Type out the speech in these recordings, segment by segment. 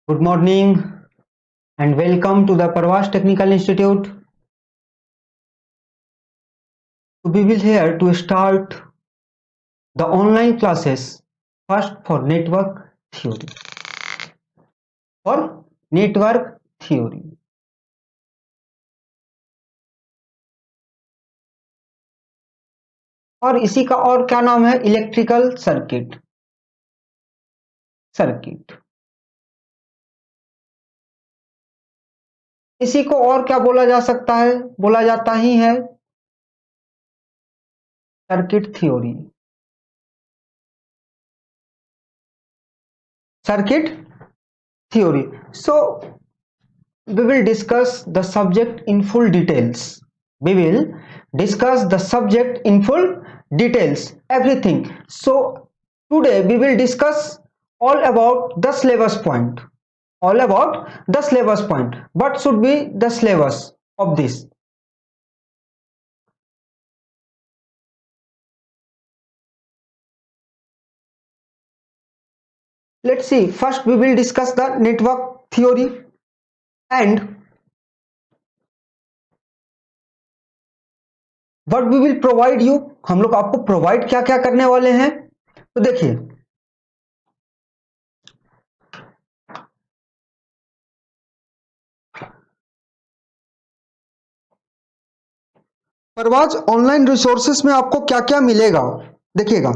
Good morning and welcome to the Parvas Technical Institute. We will here to start the online classes first for network theory. For network theory. और इसी का और क्या नाम है? Electrical circuit. इसी को और क्या बोला जा सकता है? बोला जाता ही है circuit theory. Circuit theory. So we will discuss the subject in full details. We will discuss the subject in full details, everything. So today we will discuss all about the syllabus point. All about the syllabus point. What should be the syllabus of this? Let's see. First we will discuss the network theory and what we will provide you. हम लोग आपको provide क्या क्या करने वाले हैं, तो देखिए परवाज ऑनलाइन रिसोर्सेस में आपको क्या क्या मिलेगा. देखिएगा,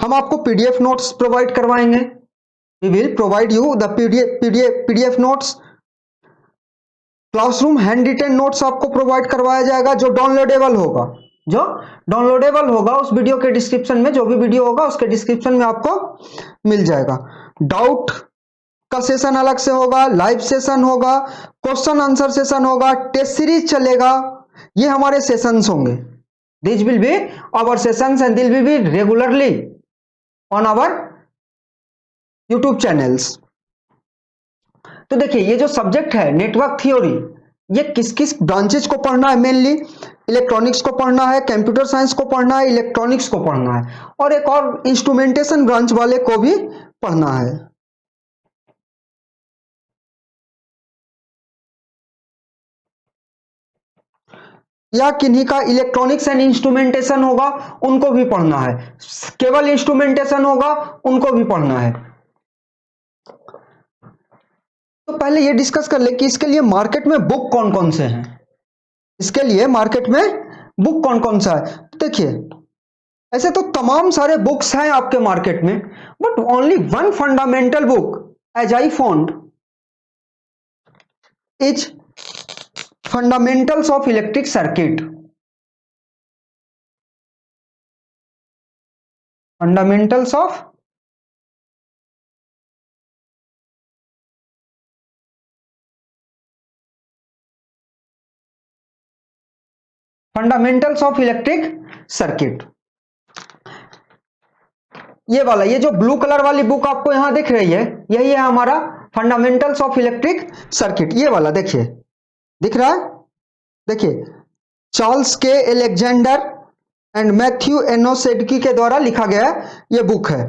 हम आपको पीडीएफ नोट्स प्रोवाइड करवाएंगे. We will provide you the PDF notes. Classroom hand written notes आपको प्रोवाइड करवाया जाएगा जो डाउनलोडेबल होगा. उस वीडियो के डिस्क्रिप्शन में, जो भी वीडियो होगा उसके डिस्क्रिप्शन में आपको मिल जाएगा. डाउट का सेशन अलग से होगा, लाइव सेशन होगा, क्वेश्चन आंसर सेशन होगा, टेस्ट सीरीज चलेगा. ये हमारे सेशंस होंगे. This will be our sessions and this will be regularly on our YouTube channels. तो देखिए, ये जो सब्जेक्ट है नेटवर्क थ्योरी, ये किस किस ब्रांचेज को पढ़ना है? मेनली इलेक्ट्रॉनिक्स को पढ़ना है, कंप्यूटर साइंस को पढ़ना है, इलेक्ट्रॉनिक्स को पढ़ना है, और एक और इंस्ट्रूमेंटेशन ब्रांच वाले को भी पढ़ना है. या किन्हीं का इलेक्ट्रॉनिक्स एंड इंस्ट्रूमेंटेशन होगा, उनको भी पढ़ना है. केवल इंस्ट्रूमेंटेशन होगा, उनको भी पढ़ना है. तो पहले ये डिस्कस कर ले कि इसके लिए मार्केट में बुक कौन कौन से हैं. इसके लिए मार्केट में बुक कौन कौन सा है. देखिए, ऐसे तो तमाम सारे बुक्स हैं आपके मार्केट में, but only one fundamental book as I found is Fundamentals of Electric Circuit. Fundamentals of Electric Circuit. ये वाला, ये जो ब्लू कलर वाली बुक आपको यहां दिख रही है, यही है हमारा फंडामेंटल्स ऑफ इलेक्ट्रिक सर्किट. ये वाला देखिए, दिख रहा है? देखिए, चार्ल्स के एलेक्जेंडर एंड मैथ्यू एनोसेडकी के द्वारा लिखा गया ये बुक है.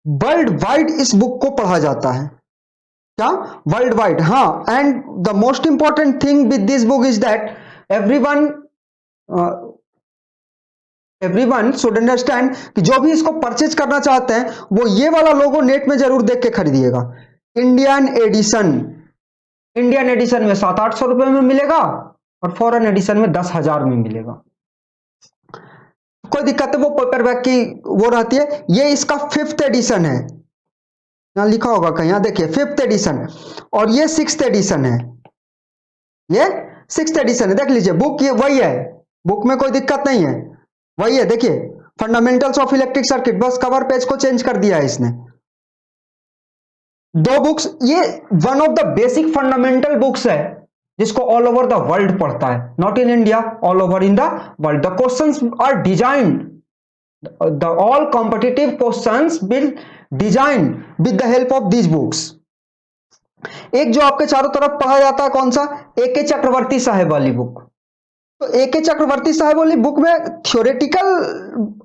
वर्ल्ड वाइड इस बुक को पढ़ा जाता है. क्या? World wide. हाँ, and the most important thing with this book is that everyone should understand कि जो भी इसको परचेज करना चाहते हैं वो ये वाला लोगो नेट में जरूर देख के खरीदिएगा. इंडियन एडिशन में 700-800 रुपए में मिलेगा और फॉरेन एडिशन में 10,000 में मिलेगा. कोई दिक्कत है? वो पेपर बैग की वो रहती है. ये इसका 5th एडिशन है. यहां लिखा होगा कहीं, यहां देखिए 5th एडिशन है, और ये 6th एडिशन है. ये 6th एडिशन है. देख लीजिए, बुक ये वही है, बुक में कोई दिक्कत नहीं है, वही है. देखिए, फंडामेंटल्स ऑफ इलेक्ट्रिक सर्किट, बस कवर पेज को चेंज कर दिया है इसने. दो बुक्स, ये one of the basic fundamental books है जिसको ऑल ओवर द वर्ल्ड पढ़ता है. Not in India, all over in the world. The questions are designed, the all competitive questions will design with the help of these books. एक जो आपके चारों तरफ पढ़ा जाता है, कौन सा? ए.के. चक्रवर्ती साहब वाली बुक. तो ए.के. चक्रवर्ती साहब वाली बुक में थ्योरेटिकल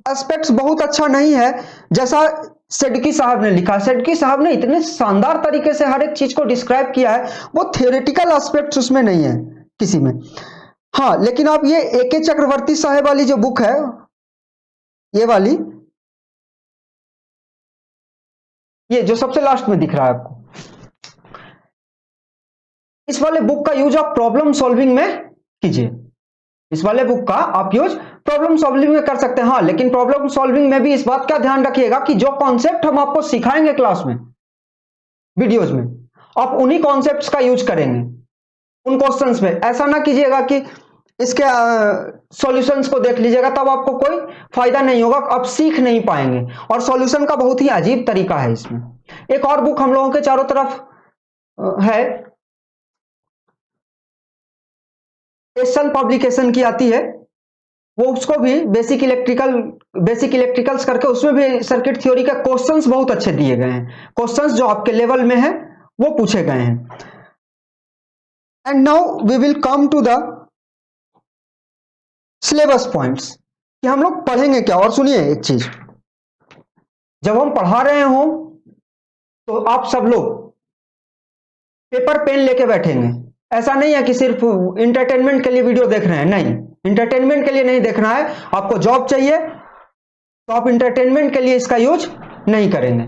एस्पेक्ट्स बहुत अच्छा नहीं है जैसा सेडकी साहब ने लिखा। सेडकी साहब ने इतने शानदार तरीके से हर एक चीज को डिस्क्राइब किया है, वो थियोरेटिकल एस्पेक्ट्स उसमें नहीं है किसी में। हाँ, लेकिन आप ये AK चक्रवर्ती साहब वाली जो बुक है, ये वाली, ये जो सबसे लास्ट में दिख रहा है आपको, इस वाले बुक का यूज आप प्रॉब्लम सॉल्विंग में कीजिए। इस वाले बुक का आप यूज प्रॉब्लम सॉल्विंग में कर सकते हैं। हाँ, लेकिन प्रॉब्लम सॉल्विंग में भी इस बात का ध्यान रखिएगा कि जो कॉन्सेप्ट हम आपको सिखाएंगे क्लास में, वीडियोज में, आप उन्हीं कॉन्सेप्ट्स का यूज करेंगे उन क्वेश्चंस में। ऐसा ना कीजिएगा कि इसके सॉल्यूशंस को देख लीजिएगा, तब आपको कोई फायदा नहीं होगा, आप सीख नहीं पाएंगे। और सॉल्यूशन का बहुत ही अजीब तरीका है इसमें। एक और बुक हम लोगों के चारों तरफ है, एसल पब्लिकेशन की आती है, वो उसको भी बेसिक इलेक्ट्रिकल्स करके, उसमें भी सर्किट थ्योरी के क्वेश्चंस बहुत अच्छे दिए गए हैं। क्वेश्चंस जो आपके लेवल में है वो पूछे गए हैं। And now we will come to the syllabus points कि हम लोग पढ़ेंगे क्या। और सुनिए एक चीज, जब हम पढ़ा रहे हो तो आप सब लोग पेपर पेन लेके बैठेंगे। ऐसा नहीं है कि सिर्फ इंटरटेनमेंट के लिए वीडियो देख रहे हैं, नहीं, इंटरटेनमेंट के लिए नहीं देखना है। आपको जॉब चाहिए तो आप इंटरटेनमेंट के लिए इसका यूज नहीं करेंगे।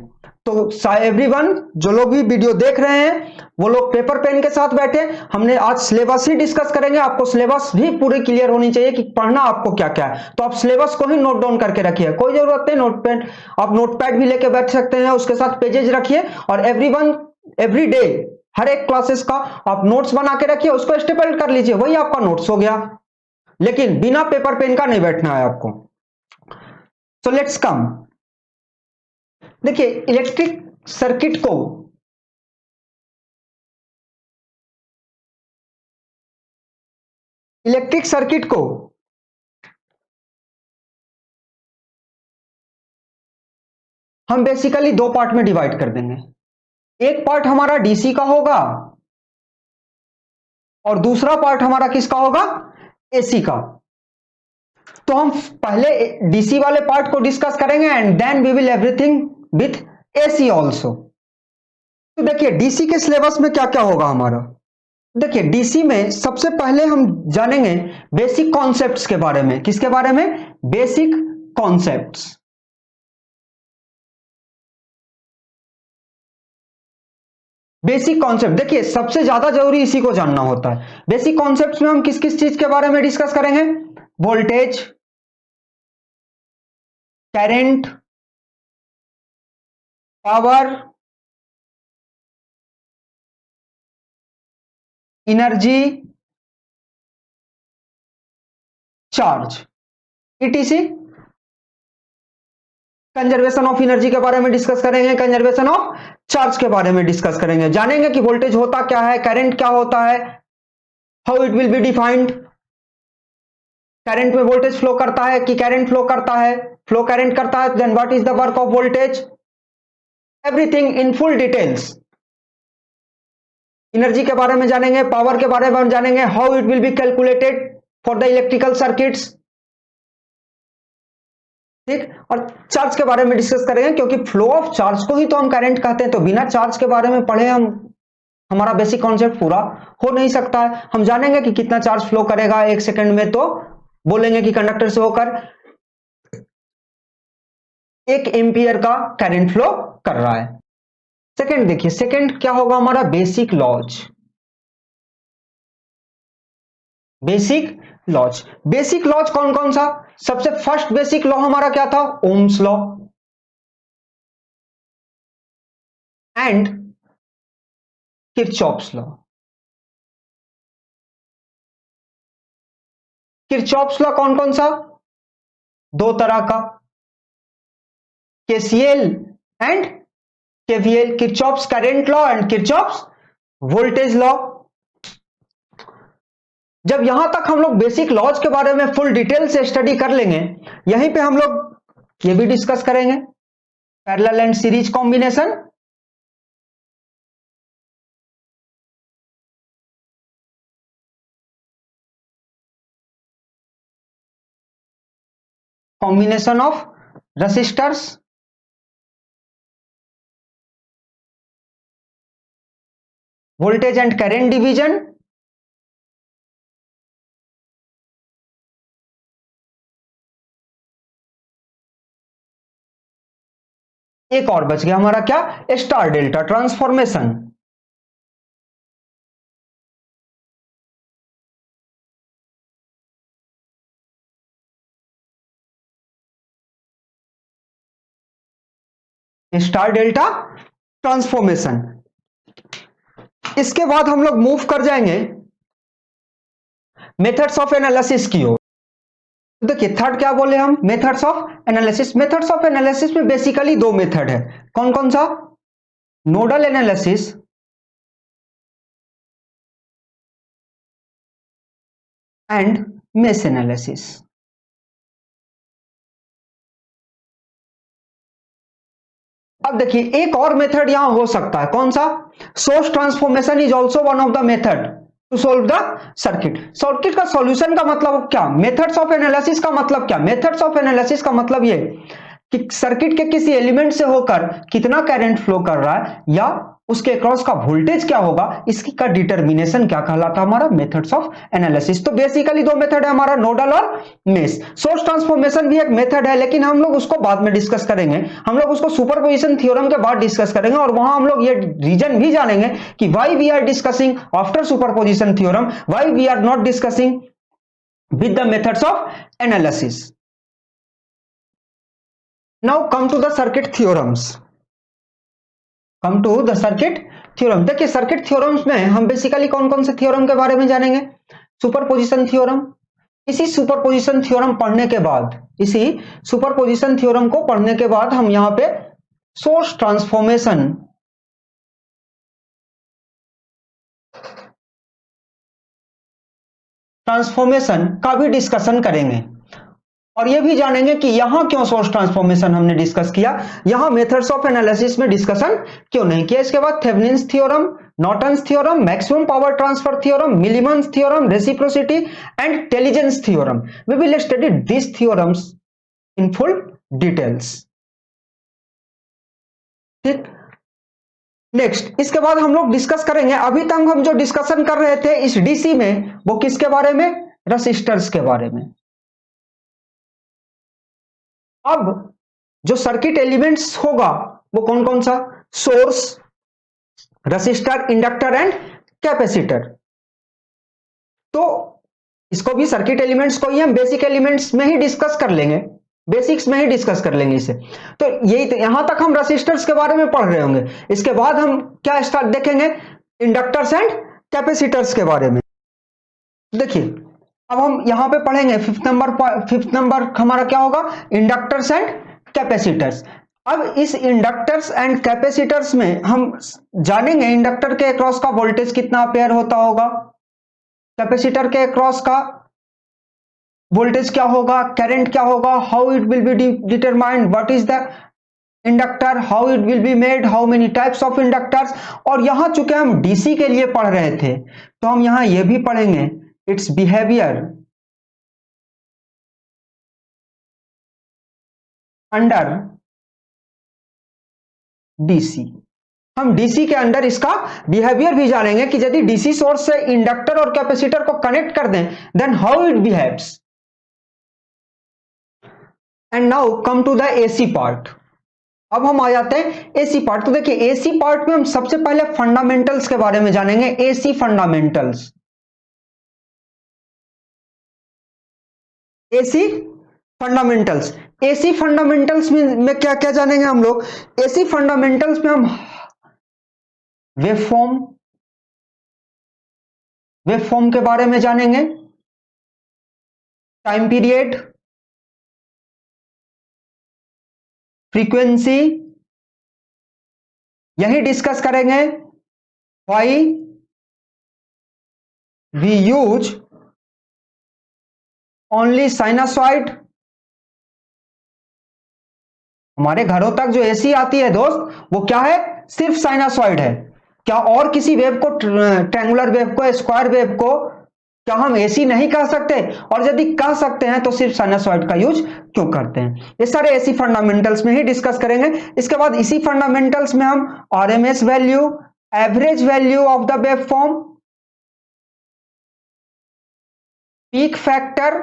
तो एवरीवन, जो लोग भी वीडियो देख रहे हैं वो लोग पेपर पेन के साथ बैठे। हमने आज सिलेबस ही डिस्कस करेंगे, आपको सिलेबस भी पूरी क्लियर होनी चाहिए कि पढ़ना आपको क्या क्या है। तो आप सिलेबस को ही नोट डाउन करके रखिए, कोई जरूरत नहीं नोटपैड, आप नोटपैड भी लेके बैठ सकते हैं, उसके साथ पेजेज रखिए। और एवरीवन, एवरी डे, हर एक क्लासेस का आप नोट्स बना के रखिए, उसको स्टेपल कर लीजिए, वही आपका नोट्स हो गया। लेकिन बिना पेपर पेन का नहीं बैठना है आपको। So let's come. देखिए, इलेक्ट्रिक सर्किट को हम बेसिकली दो पार्ट में डिवाइड कर देंगे। एक पार्ट हमारा डीसी का होगा और दूसरा पार्ट हमारा किसका होगा, एसी का। तो हम पहले डीसी वाले पार्ट को डिस्कस करेंगे and then we will everything with AC also. तो देखिए डीसी के सिलेबस में क्या क्या होगा हमारा। देखिए डीसी में सबसे पहले हम जानेंगे बेसिक कॉन्सेप्ट्स के बारे में। किसके बारे में, बेसिक कॉन्सेप्ट्स। बेसिक कॉन्सेप्ट देखिए सबसे ज्यादा जरूरी इसी को जानना होता है। बेसिक कॉन्सेप्ट्स में हम किस किस चीज के बारे में डिस्कस करेंगे, voltage, current, power, energy, charge, etc. Conservation of energy के बारे में डिस्कस करेंगे, कंजर्वेशन ऑफ चार्ज के बारे में डिस्कस करेंगे, जानेंगे कि वोल्टेज होता क्या है, करंट क्या होता है, how it will be defined. Current में वोल्टेज फ्लो करता है कि करंट फ्लो करता है, फ्लो करंट करता है, then what is the work of voltage, everything in full details. Energy के बारे में जानेंगे, पावर के बारे में जानेंगे, how it will be calculated for the electrical circuits, ठीक। और चार्ज के बारे में डिस्कस करेंगे, क्योंकि फ्लो ऑफ चार्ज को ही तो हम करंट कहते हैं। तो बिना चार्ज के बारे में पढ़े हम, हमारा बेसिक कॉन्सेप्ट पूरा हो नहीं सकता है। हम जानेंगे कि कितना चार्ज फ्लो करेगा एक सेकंड में, तो बोलेंगे कि कंडक्टर से होकर 1 एम्पियर का करंट फ्लो कर रहा है। सेकंड देखिए, सेकंड क्या होगा हमारा, basic laws. Basic laws, basic laws कौन कौन सा, सबसे फर्स्ट बेसिक लॉ हमारा क्या था, Ohm's law and Kirchhoff's law. Kirchhoff's law कौन कौन सा, दो तरह का, KCL and KVL, Kirchhoff's current law and Kirchhoff's voltage law. जब यहां तक हम लोग बेसिक लॉज के बारे में फुल डिटेल से स्टडी कर लेंगे, यहीं पे हम लोग ये भी डिस्कस करेंगे parallel and series combination, combination of resistors, voltage and current division, एक और बच गया हमारा क्या, star delta transformation. Star delta transformation. इसके बाद हम लोग मूव कर जाएंगे मेथड्स ऑफ एनालिसिस की ओर। देखिए थर्ड क्या बोले हम, methods of analysis. Methods of analysis में बेसिकली दो मेथड है, कौन कौन सा, nodal analysis and mesh analysis. अब देखिए एक और मेथड यहां हो सकता है, कौन सा, source transformation is also one of the method to solve the circuit. Circuit का सॉल्यूशन का मतलब क्या, मेथड्स ऑफ एनालिसिस का मतलब क्या, मेथड्स ऑफ एनालिसिस का मतलब ये कि सर्किट के किसी एलिमेंट से होकर कितना करंट फ्लो कर रहा है या उसके अक्रॉस का वोल्टेज क्या होगा, इसकी का डिटर्मिनेशन क्या कहलाता है, हमारा मेथड्स ऑफ एनालिसिस। तो बेसिकली दो मेथड है हमारा, नोडल और मेश। सोर्स ट्रांसफॉर्मेशन भी एक मेथड है, लेकिन हम लोग उसको बाद में डिस्कस करेंगे, हम लोग उसको सुपरपोजिशन थ्योरम के बाद डिस्कस करेंगे, और वहां हम लोग ये रीजन भी जानेंगे कि why we are discussing after superposition theorem, why we are not discussing with the methods of analysis. Now come to the circuit theorems. Come to the circuit theorem. देखिए सर्किट थ्योरम्स में हम basically कौन कौन से theorem के बारे में जानेंगे, सुपरपोजिशन थ्योरम। इसी सुपरपोजिशन थ्योरम पढ़ने के बाद, इसी सुपरपोजिशन थ्योरम को पढ़ने के बाद हम यहां पे सोर्स ट्रांसफॉर्मेशन का भी डिस्कशन करेंगे, और ये भी जानेंगे कि यहां क्यों सोर्स ट्रांसफॉर्मेशन हमने डिस्कस किया, यहां मेथड्स ऑफ एनालिसिस में डिस्कशन क्यों नहीं किया। इसके बाद Thevenin's theorem, Norton's theorem, maximum power transfer theorem, Millman's theorem, reciprocity and intelligence theorem. We will study this theorems in full details. ठीक, नेक्स्ट इसके बाद हम लोग डिस्कस करेंगे, अभी तक हम जो डिस्कशन कर रहे थे इस डीसी में, वो किसके बारे में, रेसिस्टर्स के बारे में। अब जो सर्किट एलिमेंट्स होगा वो कौन कौन सा, source, resistor, inductor and capacitor. तो इसको भी सर्किट एलिमेंट्स को ही हम बेसिक एलिमेंट्स में ही डिस्कस कर लेंगे, बेसिक्स में ही डिस्कस कर लेंगे इसे। तो यही यहां तक हम रेसिस्टर्स के बारे में पढ़ रहे होंगे, इसके बाद हम क्या स्टार्ट देखेंगे, इंडक्टर्स एंड कैपेसिटर्स के बारे में। देखिए अब हम यहां पे पढ़ेंगे फिफ्थ नंबर हमारा क्या होगा, इंडक्टर्स एंड कैपेसिटर्स। अब इस इंडक्टर्स एंड कैपेसिटर्स में हम जानेंगे इंडक्टर के अक्रॉस का वोल्टेज कितना एम्पेयर होता होगा, कैपेसिटर के अक्रॉस का वोल्टेज क्या होगा, करंट क्या होगा, how it will be determined, what is the inductor, how it will be made, how many types of inductors. और यहां चूंकि हम डीसी के लिए पढ़ रहे थे तो हम यहां यह भी पढ़ेंगे its behavior under DC। हम डीसी के अंडर इसका बिहेवियर भी जानेंगे कि यदि डीसी सोर्स से इंडक्टर और कैपेसिटर को कनेक्ट कर दें then how it behaves. And now come to the AC part. अब हम आ जाते हैं एसी पार्ट। तो देखिए एसी पार्ट में हम सबसे पहले फंडामेंटल्स के बारे में जानेंगे, AC fundamentals. AC fundamentals, AC fundamentals में क्या क्या जानेंगे हम लोग, एसी फंडामेंटल्स में हम वेवफॉर्म के बारे में जानेंगे, टाइम पीरियड, फ्रीक्वेंसी, यही डिस्कस करेंगे। Why we use only sinusoid. हमारे घरों तक जो एसी आती है दोस्त वो क्या है, सिर्फ साइनसॉइड है। क्या और किसी वेव को, ट्रायंगुलर वेव को, स्क्वायर वेव को, क्या हम एसी नहीं कह सकते? और यदि कह सकते हैं तो सिर्फ साइनसॉइड का यूज क्यों करते हैं? ये सारे एसी फंडामेंटल्स में ही डिस्कस करेंगे। इसके बाद इसी फंडामेंटल्स में हम RMS value, average value of the wave form, peak factor,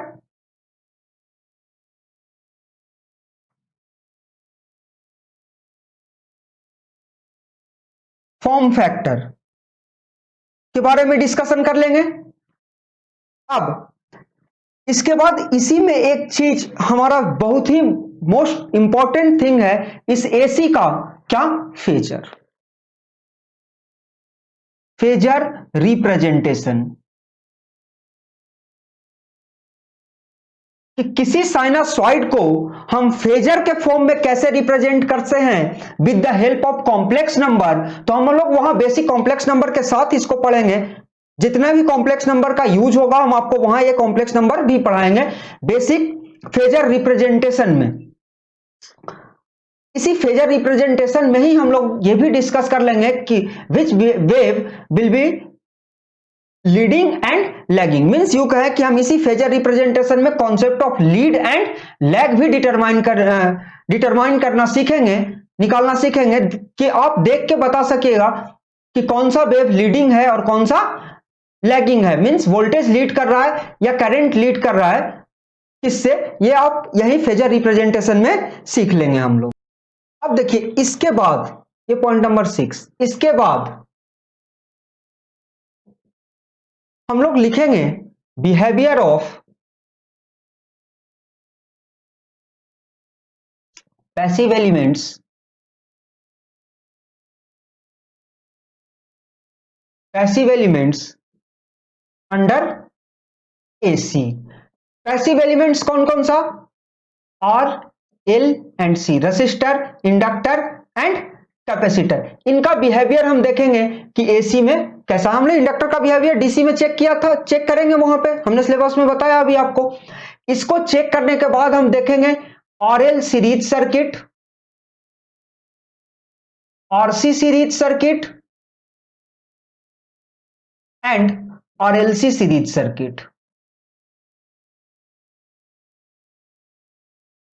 form factor के बारे में डिस्कशन कर लेंगे। अब इसके बाद इसी में एक चीज हमारा बहुत ही मोस्ट इंपॉर्टेंट थिंग है इस एसी का, क्या? Phasor, phasor representation. कि किसी साइनसॉइड को हम फेजर के फॉर्म में कैसे रिप्रेजेंट करते हैं with the help of complex number. तो हम लोग वहां बेसिक कॉम्प्लेक्स नंबर के साथ इसको पढ़ेंगे। जितना भी कॉम्प्लेक्स नंबर का यूज होगा हम आपको वहां ये कॉम्प्लेक्स नंबर भी पढ़ाएंगे बेसिक फेजर रिप्रेजेंटेशन में। इसी फेजर रिप्रेजेंटेशन में ही हम लोग ये भी डिस्कस कर लेंगे कि which wave will be leading and lagging. Means you कहे कि हम इसी फेजर रिप्रेजेंटेशन में concept of lead and lag भी डिटरमाइन करना सीखेंगे, निकालना सीखेंगे कि आप देख के बता सकिएगा कि कौन सा वेव लीडिंग है और कौन सा लैगिंग है। मींस वोल्टेज लीड कर रहा है या करंट लीड कर रहा है, किससे? ये आप यही फेजर रिप्रेजेंटेशन में सीख लेंगे हम लोग। अब देखिए इसके बाद ये पॉइंट नंबर 6, इसके बाद हम लोग लिखेंगे behaviour of passive elements, passive elements under AC. Passive elements कौन कौन सा? R, L and C, resistor, inductor and capacitor. इनका बिहेवियर हम देखेंगे कि एसी में कैसा। हमने इंडक्टर का बिहेवियर डीसी में चेक किया था, चेक करेंगे वहां पे, हमने सिलेबस में बताया अभी आपको। इसको चेक करने के बाद हम देखेंगे RL series circuit, RC series circuit and RLC series circuit.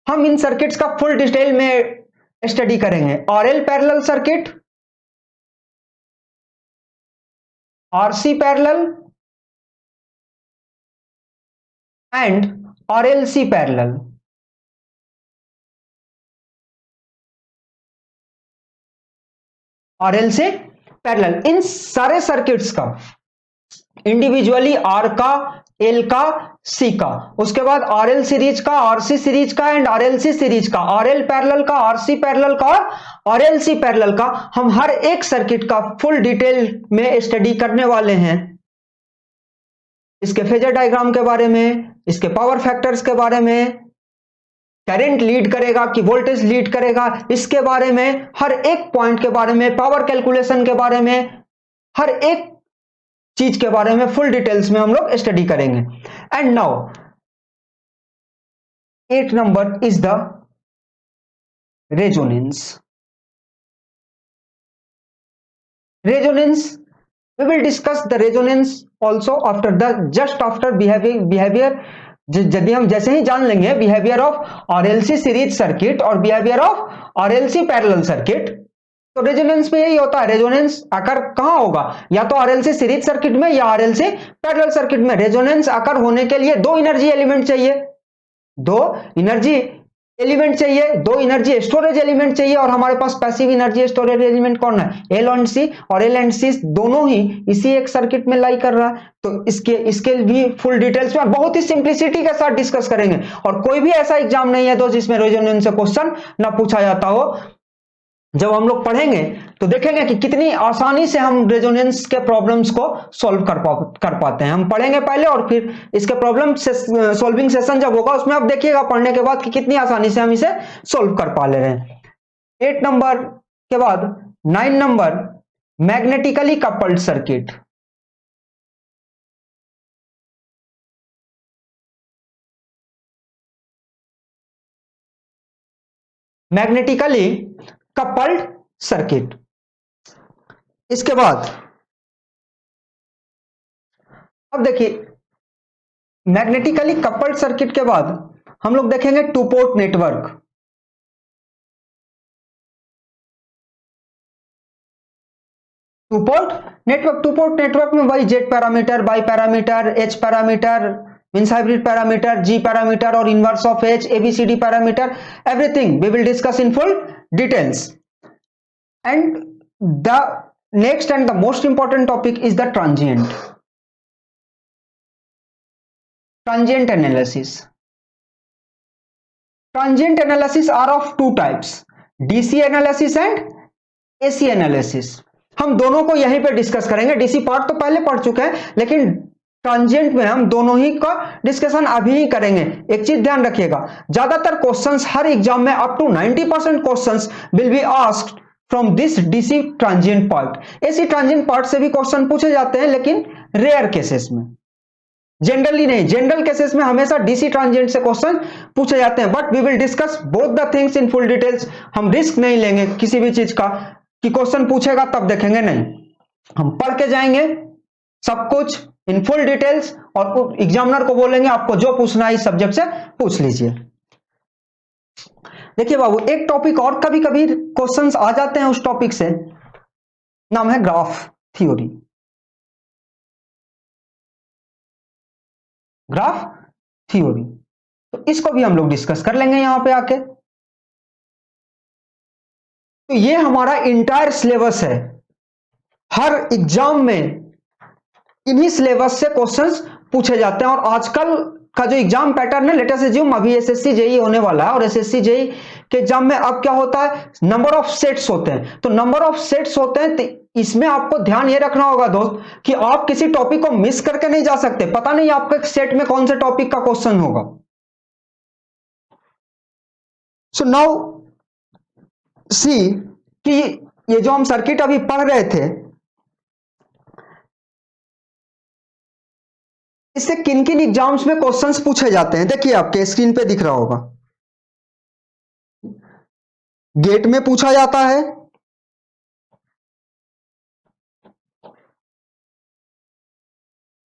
हम इन सर्किट्स का फुल डिटेल में स्टडी करेंगे। RL parallel circuit, RC parallel and RLC parallel. RLC parallel, इन सारे सर्किट्स का इंडिविजुअली आर का, एल का, सी का, उसके बाद आरएल सीरीज का, आरसी सीरीज का एंड आरएलसी सीरीज का, आरएल पैरेलल का, आरसी पैरेलल का और आरएलसी पैरेलल का, हम हर एक सर्किट का फुल डिटेल में स्टडी करने वाले हैं। इसके फेजर डायग्राम के बारे में, इसके पावर फैक्टर्स के बारे में, करंट लीड करेगा कि वोल्टेज लीड करेगा, इसके बारे में, हर एक पॉइंट के बारे में, पावर कैलकुलेशन के बारे में, हर एक चीज के बारे में फुल डिटेल्स में हम लोग स्टडी करेंगे। And now 8 number is the resonance. Resonance, we will discuss the resonance also after the just after behavior। यदि हम जैसे ही जान लेंगे behaviour of RLC series circuit और behaviour of RLC parallel circuit, तो रेजोनेंस में यही होता है। रेजोनेंस आकर कहां होगा? या तो आरएलसी सीरीज सर्किट में या आरएलसी पैरेलल सर्किट में। रेजोनेंस आकर होने के लिए दो एनर्जी एलिमेंट चाहिए, दो एनर्जी एलिमेंट चाहिए, दो एनर्जी स्टोरेज एलिमेंट चाहिए। और हमारे पास पैसिव एनर्जी स्टोरेज एलिमेंट कौन है? एल एंड सी, और एल एंड सी दोनों ही इसी एक सर्किट में लाई कर रहा है। तो इसके भी फुल डिटेल्स में बहुत ही सिंप्लिसिटी के साथ डिस्कस करेंगे। और कोई भी ऐसा एग्जाम नहीं है दोस्त जिसमें रेजोनेंस से क्वेश्चन ना पूछा जाता हो। जब हम लोग पढ़ेंगे तो देखेंगे कि कितनी आसानी से हम रेजोनेंस के प्रॉब्लम्स को सॉल्व कर पाते हैं। हम पढ़ेंगे पहले और फिर इसके प्रॉब्लम से सॉल्विंग सेशन जब होगा उसमें आप देखिएगा पढ़ने के बाद कि कितनी आसानी से हम इसे सॉल्व कर पा ले रहे हैं। 8 नंबर के बाद 9 number magnetically coupled circuit. Magnetically coupled circuit. इसके बाद अब देखिए मैग्नेटिकली कपल्ड सर्किट के बाद हम लोग देखेंगे two port network. Two port network में वही Z parameter, Y parameter, H parameter, means hybrid parameter, G parameter और inverse of H, ABCD parameter, everything we will discuss in full details. And the next and the most important topic is the transient analysis. Transient analysis are of two types, DC analysis and AC analysis. हम दोनों को यहीं पे discuss करेंगे। DC part तो पहले पढ़ चुके हैं, लेकिन ट्रांजिएंट में हम दोनों ही का डिस्कशन अभी ही करेंगे। एक चीज ध्यान रखिएगा, ज्यादातर क्वेश्चंस हर एग्जाम में up to 90% questions will be asked from this DC transient part. AC transient part से भी क्वेश्चन पूछे जाते हैं, लेकिन रेयर केसेस में, जनरली नहीं। जनरल केसेस में हमेशा डीसी ट्रांजिएंट से क्वेश्चन पूछे जाते हैं। But we will discuss both the things in full details. हम रिस्क नहीं लेंगे किसी भी चीज का कि क्वेश्चन पूछेगा तब देखेंगे, नहीं, हम पढ़ के जाएंगे सब कुछ इन फुल डिटेल्स और एग्जामिनर को बोलेंगे आपको जो पूछना है इस सब्जेक्ट से पूछ लीजिए। देखिए बाबू, एक टॉपिक और कभी कभी क्वेश्चंस आ जाते हैं उस टॉपिक से, नाम है ग्राफ थ्योरी। ग्राफ थ्योरी, तो इसको भी हम लोग डिस्कस कर लेंगे यहां पे आके। तो ये हमारा इंटायर सिलेबस है। हर एग्जाम में इन्हीं सिलेबस से क्वेश्चंस पूछे जाते हैं। और आजकल का जो एग्जाम पैटर्न है, लेट अस अज्यूम अभी एसएससी जेई होने वाला है, और एसएससी जेई के एग्जाम में अब क्या होता है, नंबर ऑफ सेट्स होते हैं। तो नंबर ऑफ सेट्स होते हैं, तो इसमें आपको ध्यान ये रखना होगा दोस्त कि आप किसी टॉपिक को मिस करके नहीं जा सकते। पता नहीं आपके सेट में कौन से टॉपिक का क्वेश्चन होगा। सो नाउ सी कि ये जो हम सर्किट अभी पढ़ रहे थे, इससे किन किन एग्जाम्स में क्वेश्चंस पूछे जाते हैं। देखिए आपके स्क्रीन पे दिख रहा होगा, गेट में पूछा जाता है,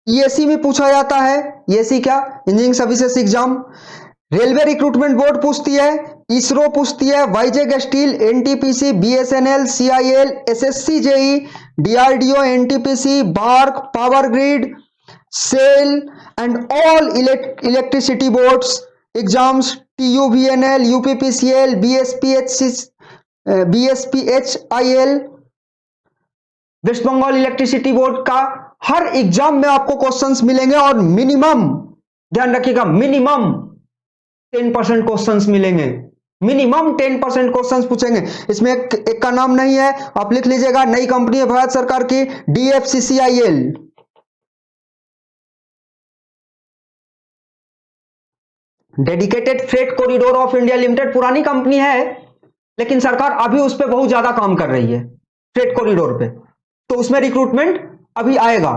ईएसी में पूछा जाता है, ईएसी क्या, engineering services exam, railway recruitment board पूछती है, इसरो पूछती है, Vizag steel, NTPC, BSNL, CIL, SSC JE, DRDO, NTPC, BARC, power grid, SAIL and all electricity boards exams, TUVNL, UPPCL, BSPHIL, West Bengal electricity board का हर एग्जाम में आपको questions मिलेंगे। और मिनिमम ध्यान रखिएगा, मिनिमम 10% क्वेश्चंस मिलेंगे, मिनिमम 10% क्वेश्चंस पूछेंगे। इसमें एक का नाम नहीं है, आप लिख लीजिएगा, नई कंपनी है भारत सरकार की, DFCCIL. Dedicated freight corridor of India limited, पुरानी कंपनी है, लेकिन सरकार अभी उस पर बहुत ज्यादा काम कर रही है, फ्रेट कॉरिडोर पे, तो उसमें रिक्रूटमेंट अभी आएगा।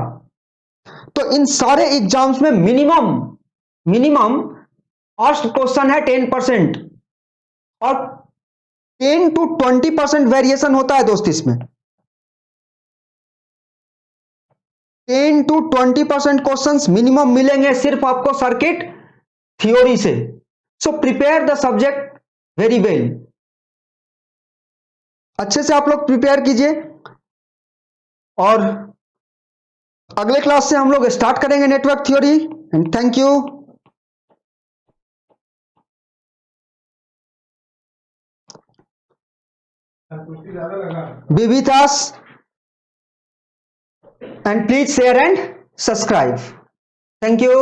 तो इन सारे एग्जाम्स में मिनिमम फर्स्ट क्वेश्चन है 10%, और 10 to 20% वेरिएशन होता है दोस्त इसमें। 10 to 20% क्वेश्चंस मिनिमम मिलेंगे सिर्फ आपको सर्किट थ्योरी से। So prepare the subject very well, अच्छे से आप लोग प्रिपेयर कीजिए। और अगले क्लास से हम लोग स्टार्ट करेंगे network theory. And thank you. be with us and please share and subscribe. Thank you.